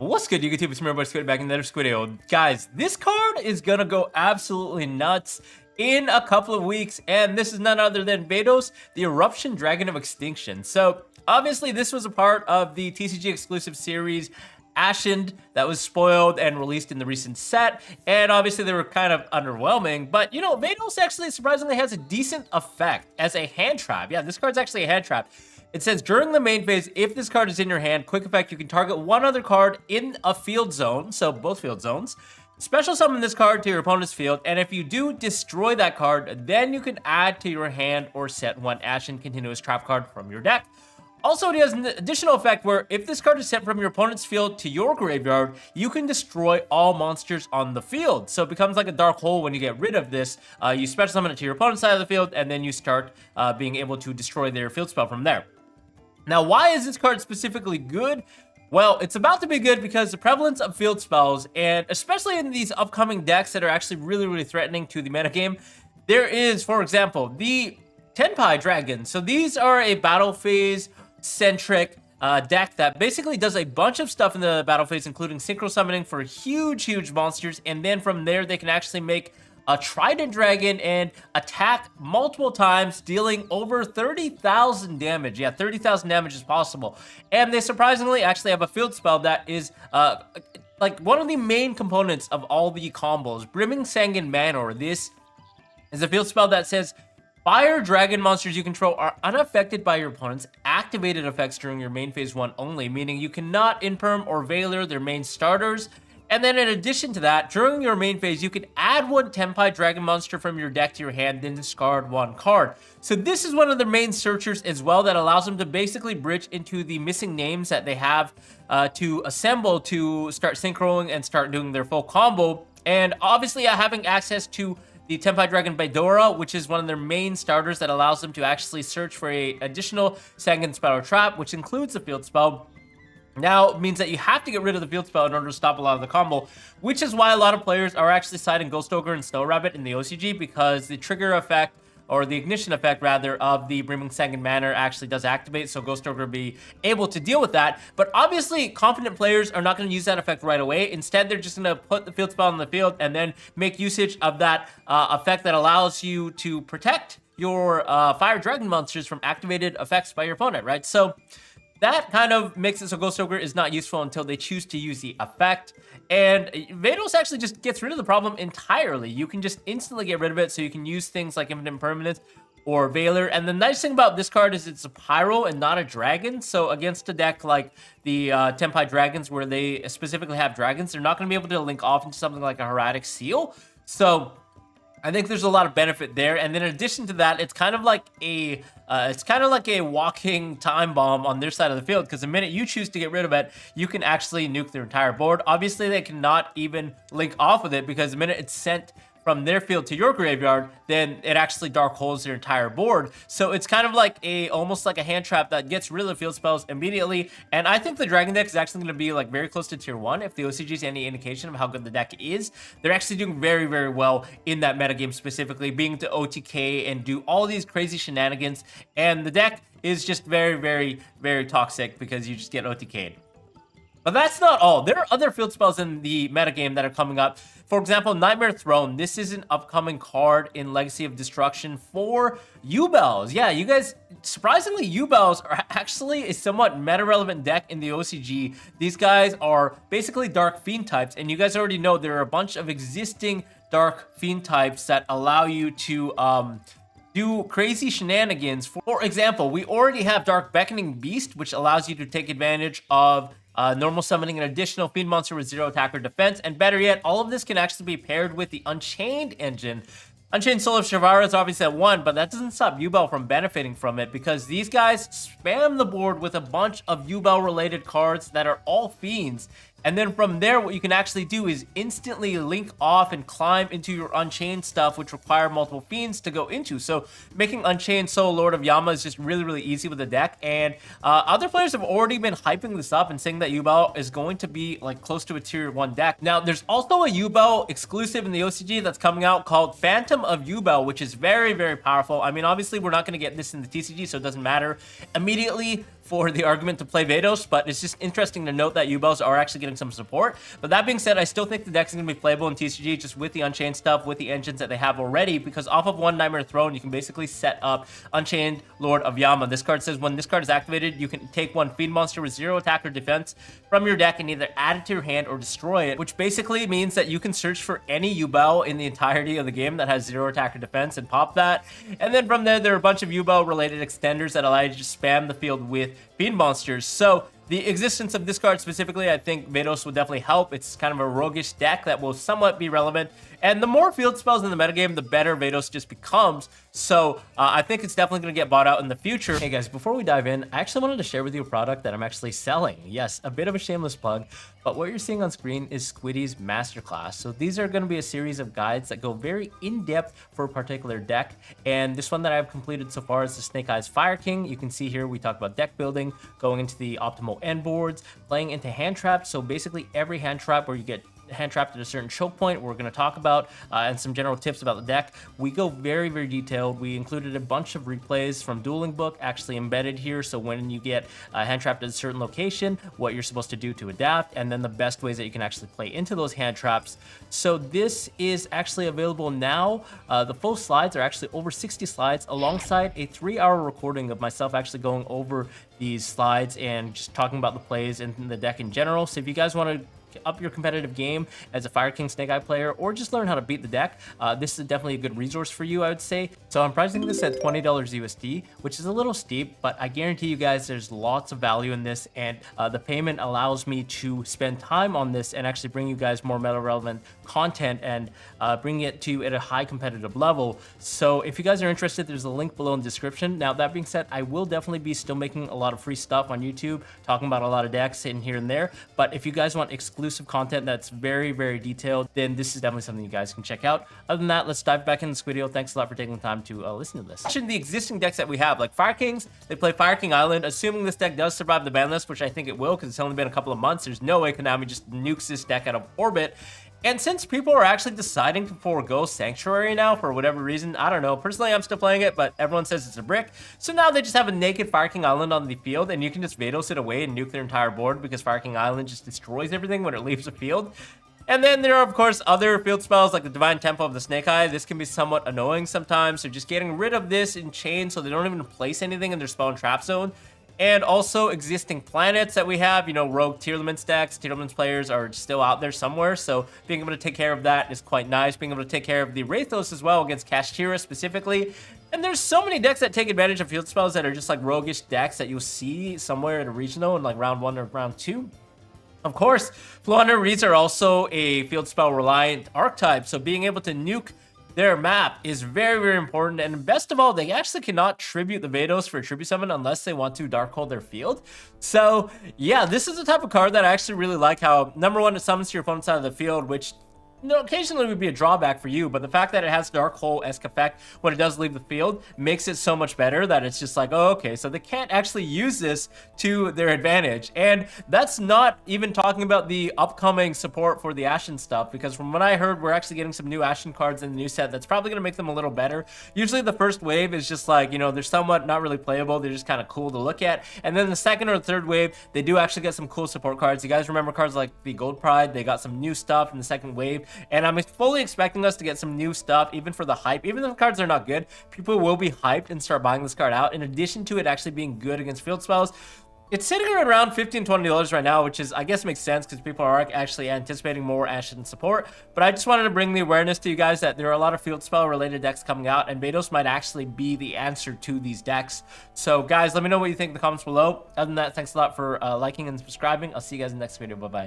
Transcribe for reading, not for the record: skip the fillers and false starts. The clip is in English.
What's good, YouTube? It's me, everybody, Squid, back in another Squid video. Guys, this card is gonna go absolutely nuts in a couple of weeks, and this is none other than Vados, the Eruption Dragon of Extinction. So, obviously, this was a part of the TCG exclusive series, ASHENED, that was spoiled and released in the recent set, and obviously they were kind of underwhelming, but, you know, Vados actually surprisingly has a decent effect as a hand trap. Yeah, this card's actually a hand trap. It says, during the main phase, if this card is in your hand, quick effect, you can target one other card in a field zone, so both field zones. Special summon this card to your opponent's field, and if you do destroy that card, then you can add to your hand or set one Ashen continuous trap card from your deck. Also, it has an additional effect where if this card is sent from your opponent's field to your graveyard, you can destroy all monsters on the field. So it becomes like a dark hole when you get rid of this. You special summon it to your opponent's side of the field, and then you start being able to destroy their field spell from there. Now, why is this card specifically good? Well, it's about to be good because the prevalence of field spells, and especially in these upcoming decks that are actually really threatening to the metagame, there is, for example, the TENPAI Dragon. So these are a battle phase centric deck that basically does a bunch of stuff in the battle phase, including synchro summoning for huge monsters, and then from there they can actually make a Trident Dragon and attack multiple times, dealing over 30,000 damage. Yeah, 30,000 damage is possible. And they surprisingly actually have a field spell that is like one of the main components of all the combos. Brimming Sanguine Manor. This is a field spell that says, fire dragon monsters you control are unaffected by your opponent's activated effects during your main phase 1 only, meaning you cannot imperm or Veiler their main starters. And then in addition to that, during your main phase, you can add one TENPAI Dragon monster from your deck to your hand, then discard one card. So this is one of their main searchers as well that allows them to basically bridge into the missing names that they have to assemble to start synchroing and start doing their full combo. And obviously having access to the TENPAI Dragon Baidora, which is one of their main starters that allows them to actually search for an additional Sanguine Spiral Trap, which includes the field spell. Now, it means that you have to get rid of the field spell in order to stop a lot of the combo, which is why a lot of players are actually siding Ghost Ogre and Snow Rabbit in the OCG, because the trigger effect, or the ignition effect rather, of the Brimming Sanguine Manor actually does activate, so Ghost Ogre will be able to deal with that. But obviously, confident players are not going to use that effect right away. Instead, they're just going to put the field spell on the field and then make usage of that effect that allows you to protect your fire dragon monsters from activated effects by your opponent, right? So that kind of makes it so Ghost Ogre is not useful until they choose to use the effect. And Vados actually just gets rid of the problem entirely. You can just instantly get rid of it, so you can use things like Infinite Impermanence or Veiler. And the nice thing about this card is it's a Pyro and not a Dragon. So against a deck like the TENPAI Dragons, where they specifically have dragons, they're not going to be able to link off into something like a Hieratic Seal. So I think there's a lot of benefit there. And then in addition to that, it's kind of like a walking time bomb on their side of the field, because the minute you choose to get rid of it, you can actually nuke their entire board. Obviously, they cannot even link off with it, because the minute it's sent from their field to your graveyard, then it actually dark holes their entire board. So it's kind of like almost like a hand trap that gets rid of the field spells immediately. And I think the Dragon deck is actually going to be like very close to tier 1 if the OCG is any indication of how good the deck is. They're actually doing very well in that metagame, specifically being to OTK and do all these crazy shenanigans. And the deck is just very toxic because you just get OTK'd. But that's not all. There are other field spells in the metagame that are coming up. For example, Nightmare Throne. This is an upcoming card in Legacy of Destruction for YUBELs. Yeah, you guys, surprisingly, YUBELs are actually a somewhat meta-relevant deck in the OCG. These guys are basically Dark Fiend types, and you guys already know there are a bunch of existing Dark Fiend types that allow you to do crazy shenanigans. For example, we already have Dark Beckoning Beast, which allows you to take advantage of normal summoning an additional fiend monster with 0 attack or defense, and better yet, all of this can actually be paired with the Unchained engine. Unchained Soul of Shavara is obviously at 1, but that doesn't stop YUBEL from benefiting from it, because these guys spam the board with a bunch of YUBEL related cards that are all fiends. And then from there, what you can actually do is instantly link off and climb into your Unchained stuff, which require multiple fiends to go into. So making Unchained Soul Lord of Yama is just really easy with the deck. And other players have already been hyping this up and saying that YUBEL is going to be like close to a tier 1 deck. Now, there's also a YUBEL exclusive in the OCG that's coming out called Phantom of YUBEL, which is very powerful. I mean, obviously, we're not going to get this in the TCG, so it doesn't matter. Immediately, for the argument to play Vados, but it's just interesting to note that YUBELs are actually getting some support. But that being said, I still think the deck is going to be playable in TCG just with the Unchained stuff, with the engines that they have already, because off of one Nightmare Throne, you can basically set up Unchained Lord of Yama. This card says when this card is activated, you can take one Fiend monster with 0 attack or defense from your deck and either add it to your hand or destroy it, which basically means that you can search for any YUBEL in the entirety of the game that has 0 attack or defense and pop that. And then from there are a bunch of YUBEL related extenders that allow you to just spam the field with Fiend monsters. So the existence of this card specifically, I think Vados will definitely help. It's kind of a roguish deck that will somewhat be relevant. And the more field spells in the metagame, the better Vados just becomes. So I think it's definitely going to get bought out in the future. Hey guys, before we dive in, I actually wanted to share with you a product that I'm actually selling. Yes, a bit of a shameless plug, but what you're seeing on screen is SQUIDDY'S Masterclass. So these are going to be a series of guides that go very in-depth for a particular deck. And this one that I've completed so far is the Snake Eyes Fire King. You can see here we talk about deck building, going into the optimal end boards, playing into Handtrap. So basically every Handtrap where you get hand-trapped at a certain choke point, we're going to talk about, and some general tips about the deck. We go very, very detailed. We included a bunch of replays from Dueling Book actually embedded here, so when you get hand-trapped at a certain location, what you're supposed to do to adapt, and then the best ways that you can actually play into those hand traps. So this is actually available now. The full slides are actually over 60 slides alongside a 3-hour recording of myself actually going over these slides and just talking about the plays and the deck in general. So if you guys want to up your competitive game as a Fire King Snake Eye player, or just learn how to beat the deck, this is definitely a good resource for you, I would say. So I'm pricing this at $20 USD, which is a little steep, but I guarantee you guys there's lots of value in this, and the payment allows me to spend time on this and actually bring you guys more meta relevant content and bring it to at a high competitive level. So if you guys are interested, there's a link below in the description. Now that being said, I will definitely be still making a lot of free stuff on YouTube, talking about a lot of decks in here and there, but if you guys want exclusive content that's very, very detailed, then this is definitely something you guys can check out. Other than that, let's dive back into this video. Thanks a lot for taking the time to listen to this. The existing decks that we have, like Fire Kings, they play Fire King Island. Assuming this deck does survive the ban list, which I think it will because it's only been a couple of months, there's no way Konami just nukes this deck out of orbit. And since people are actually deciding to forego Sanctuary now for whatever reason, I don't know. Personally, I'm still playing it, but everyone says it's a brick. So now they just have a naked Fire King Island on the field, and you can just Vados it away and nuke their entire board because Fire King Island just destroys everything when it leaves the field. And then there are, of course, other field spells like the Divine Tempo of the Snake Eye. This can be somewhat annoying sometimes, so just getting rid of this in chain so they don't even place anything in their spell and trap zone. And also existing planets that we have, you know, rogue Tearlaments decks. Tearlaments players are still out there somewhere, so being able to take care of that is quite nice. Being able to take care of the Wraithos as well against Kashtira specifically. And there's so many decks that take advantage of field spells that are just like roguish decks that you'll see somewhere in a regional in like round 1 or round 2. Of course, Flow Hunter Reeds are also a field spell reliant archetype, so being able to nuke their map is very, very important. And best of all, they actually cannot tribute the Vados for a tribute summon unless they want to Darkhold their field. So yeah, this is the type of card that I actually really like. How number one, it summons to your opponent's side of the field, which occasionally would be a drawback for you, but the fact that it has Dark Hole-esque effect when it does leave the field makes it so much better that it's just like, oh, okay, so they can't actually use this to their advantage. And that's not even talking about the upcoming support for the Ashen stuff, because from what I heard, we're actually getting some new Ashen cards in the new set that's probably going to make them a little better. Usually the first wave is just like, you know, they're somewhat not really playable, they're just kind of cool to look at. And then the second or third wave, they do actually get some cool support cards. You guys remember cards like the Gold Pride? They got some new stuff in the second wave. And I'm fully expecting us to get some new stuff, even for the hype. Even if the cards are not good, people will be hyped and start buying this card out. In addition to it actually being good against field spells, it's sitting around $15, $20 right now, which is, I guess, makes sense because people are actually anticipating more Ashen support. But I just wanted to bring the awareness to you guys that there are a lot of field spell related decks coming out, and Vados might actually be the answer to these decks. So guys, let me know what you think in the comments below. Other than that, thanks a lot for liking and subscribing. I'll see you guys in the next video. Bye-bye.